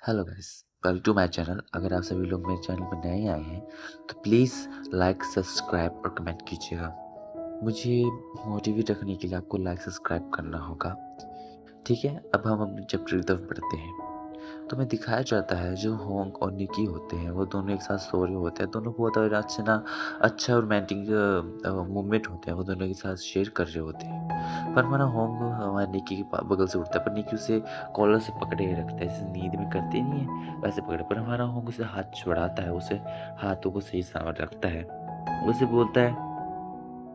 Hello guys, welcome to my channel. अगर आप सभी लोग मेरे चैनल पर नए आए हैं तो प्लीज़ लाइक, सब्सक्राइब और कमेंट कीजिएगा। मुझे मोटिवेट रखने के लिए आपको लाइक, सब्सक्राइब करना होगा। ठीक है, अब हम अपने चैप्टर की तरफ बढ़ते हैं। तो हमें दिखाया जाता है जो होंग और निकी होते हैं वो दोनों एक साथ सो रहे होते हैं। दोनों बहुत अच्छा रोमांटिक मोमेंट होते हैं, वो दोनों के साथ शेयर कर रहे होते हैं। पर हमारा होंग हमारे निकी के बगल से उठता है, पर निकी उसे कॉलर से पकड़े रखता है, जैसे नींद में करते नहीं है वैसे पकड़े। पर हमारा होंग उसे हाथ छुड़ाता है, उसे हाथों को सही सलामत रखता है। उसे बोलता है,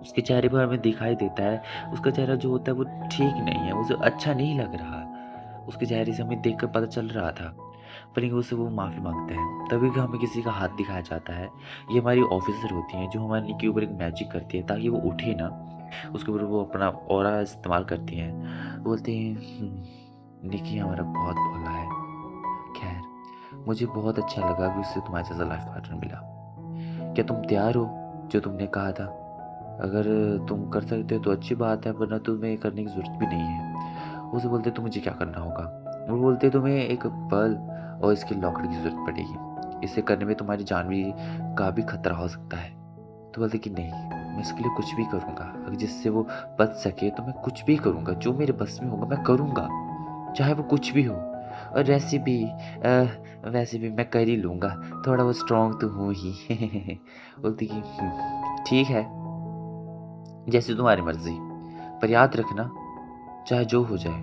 उसके चेहरे पर हमें दिखाई देता है उसका चेहरा जो होता है वो ठीक नहीं है, उसे अच्छा नहीं लग रहा। उसके चेहरे से हमें देखकर पता चल रहा था। पर उससे वो माफ़ी माँगता है। तभी हमें किसी का हाथ दिखाया जाता है। ये हमारी ऑफ़िसर होती हैं जो हमारे के ऊपर एक मैजिक करती है ताकि वो उठे ना। उसके ऊपर वो अपना ऑरा इस्तेमाल करती हैं। बोलती हैं, निकी हमारा बहुत भोला है। ख़ैर, मुझे बहुत अच्छा लगा कि उससे तुम्हारे जैसा लाइफ़ पार्टनर मिला। क्या तुम तैयार हो जो तुमने कहा था? अगर तुम कर सकते हो तो अच्छी बात है, वरना तुम्हें करने की ज़रूरत भी नहीं है। उसे बोलते तो मुझे क्या करना होगा? वो बोलते तुम्हें एक पर्ल और इसके लॉकेट की ज़रूरत पड़ेगी। इसे करने में तुम्हारी जान भी का भी खतरा हो सकता है। तो बोलते कि नहीं, मैं इसके लिए कुछ भी करूँगा। अगर जिससे वो बच सके तो मैं कुछ भी करूँगा, जो मेरे बस में होगा मैं करूँगा, चाहे वो कुछ भी हो। और वैसे भी मैं कर ही लूँगा, थोड़ा बहुत स्ट्रॉन्ग तो हूँ ही। बोलती कि ठीक है, जैसे तुम्हारी मर्ज़ी। पर याद रखना, चाहे जो हो जाए,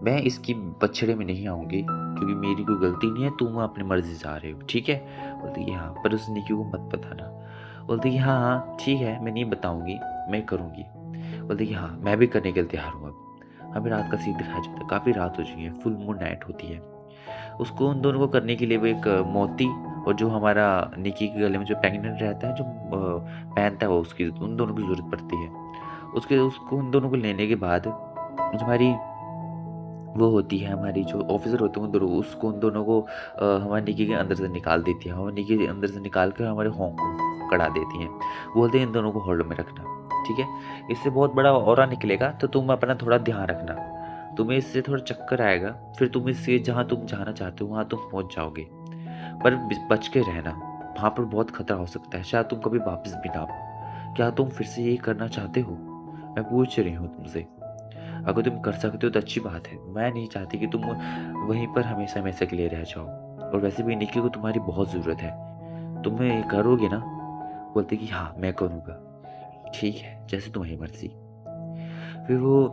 मैं इसकी बछड़े में नहीं आऊँगी, क्योंकि मेरी कोई गलती नहीं है, तुम अपनी मर्ज़ी से जा रहे हो, ठीक है? बोलती कि हाँ, पर उस निक्की को मत बताना। बोलती कि हाँ, हाँ, ठीक है, मैं नहीं बताऊँगी, मैं करूँगी। बोलती कि हाँ, मैं भी करने के लिए तैयार हूँ अब। हमें रात का सीन दिखाया जाता है, काफ़ी रात हो चुकी है, फुल मून नाइट होती है। उसको उन दोनों को करने के लिए वो एक मोती और जो हमारा निक्की के गले में जो पेंडेंट रहता है, जो पहनता है वो, उसकी उन दोनों की ज़रूरत पड़ती है। उसको उन दोनों को लेने के बाद जो हमारी वो होती है, हमारी जो ऑफ़िसर होते हैं, उन दोनों उसको उन दोनों को हमारी निक्की के अंदर से निकाल देती है। हमारी निक्की के अंदर से निकाल कर हमारे होंठ को कड़ा देती हैं। बोलते हैं इन दोनों को होल्ड में रखना, ठीक है? इससे बहुत बड़ा ऑरा निकलेगा, तो तुम अपना थोड़ा ध्यान रखना। तुम्हें इससे थोड़ा चक्कर आएगा, फिर तुम इससे जहाँ तुम जाना चाहते हो वहाँ तुम पहुँच जाओगे। पर बच के रहना, वहाँ पर बहुत खतरा हो सकता है, शायद तुम कभी वापस भी ना आओ। क्या तुम फिर से यही करना चाहते हो? मैं पूछ रही हूँ तुमसे। अगर तुम कर सकते हो तो अच्छी बात है। मैं नहीं चाहती कि तुम वहीं पर हमेशा-हमेशा के लिए रह जाओ। और वैसे भी निक्की को तुम्हारी बहुत ज़रूरत है। तुम ये करोगे ना? बोलती कि हाँ, मैं करूँगा। ठीक है, जैसे तुम्हारी मर्ज़ी। फिर वो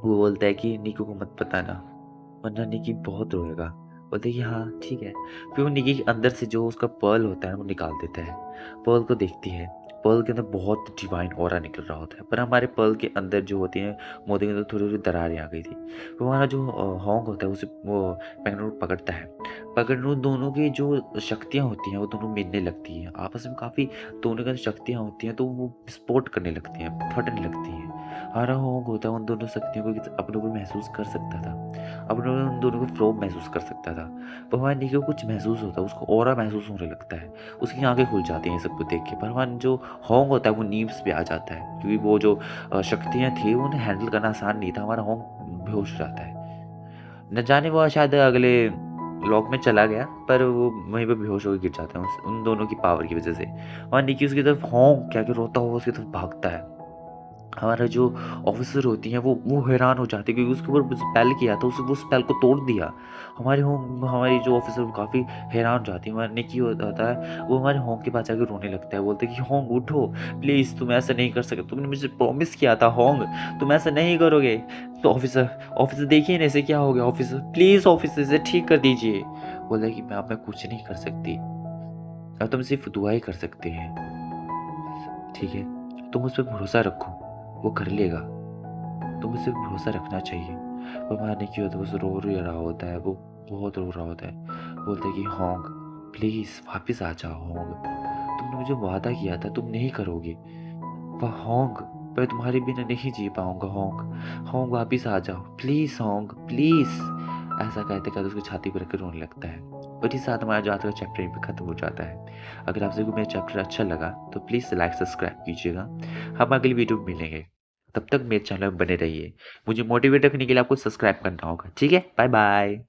बोलता है कि निक्की को मत बताना, वरना निक्की बहुत रोएगा। बोलते हैं कि हाँ, ठीक है। फिर वो निक्की के अंदर से जो उसका पर्ल होता है वो निकाल देता है। पर्ल को देखती है, पर्ल के अंदर बहुत डिवाइन ऑरा निकल रहा होता है। पर हमारे पर्ल के अंदर जो होती हैं, मोती के अंदर थोड़ी-थोड़ी दरारें आ गई थी। तो हमारा जो हॉन्ग होता है उसे वो पेंगुइन को पकड़ता है। पकड़ने उन दोनों की जो शक्तियाँ होती हैं वो दोनों मिलने लगती हैं। आपस में काफ़ी दोनों की जो शक्तियाँ होती हैं तो वो विस्फोट करने लगती हैं, फटने लगती हैं। हमारा हॉन्ग होता है उन दोनों शक्तियों को अपने ऊपर महसूस कर सकता था। अपने उन दोनों को फ्लो महसूस कर सकता था। पर हमारे निकी को कुछ महसूस होता है, उसको ऑरा महसूस होने लगता है। उसकी आँखें खुल जाती हैं ये सब कुछ देख के। पर हमारा जो होंग होता है वो नीम्स पे आ जाता है, क्योंकि वो जो शक्तियाँ थी उन्हें हैंडल करना आसान नहीं था। हमारा होंग बेहोश हो जाता है। न जाने वो शायद अगले लॉक में चला गया, पर वो वहीं पे बेहोश होके गिर जाता है उस उन दोनों की पावर की वज़ह से। और निकी उसकी तरफ होंग कह के रोता हुआ उसकी तरफ भागता है। हमारा जो ऑफ़िसर होती हैं वो हैरान हो जाती है, क्योंकि उसके ऊपर स्पेल किया था, उसने वो स्पेल को तोड़ दिया। हमारी जो ऑफ़िसर वो काफ़ी हैरान हो जाती है। हमारा निकी होता है, वो हमारे होंग के पास जाके रोने लगता है, बोलता है कि होंग उठो, प्लीज़ तुम ऐसा नहीं कर सकते, तुमने मुझे प्रॉमिस किया था होंग, तुम ऐसा नहीं करोगे। तो ऑफ़िसर ऑफ़िसर देखिए ना इसे क्या हो गया ऑफ़िसर, प्लीज़ ऑफ़िसर इसे ठीक कर दीजिए। बोला कि मैं अब मैं कुछ नहीं कर सकती, अब तुम सिर्फ़ दुआ ही कर सकते हैं। ठीक है? तुम उस पे भरोसा रखो, वो कर लेगा। तुम्हें सिर्फ भरोसा रखना चाहिए। पर मारने की होता है, बस रो ही रहा होता है, वो बहुत रो रहा होता है। बोलता है कि होंग, प्लीज़ वापस आ जाओ होंग। तुमने मुझे वादा किया था तुम नहीं करोगे। वह होंग, मैं तुम्हारे बिना नहीं जी पाऊँगा होंग। होंग वापस आ जाओ, प्लीज़ होंग, प्लीज़। ऐसा कहते-कहते उसकी छाती पर रख के रोने लगता है। और इसी साथ हमारा जो आज का चैप्टर यहीं पे खत्म हो जाता है। अगर आप सभी को मेरा चैप्टर अच्छा लगा तो प्लीज़ लाइक सब्सक्राइब कीजिएगा। हम अगली वीडियो में मिलेंगे। तब तक मेरे चैनल में बने रहिए। मुझे मोटिवेट रखने के लिए आपको सब्सक्राइब करना होगा। ठीक है? Bye bye.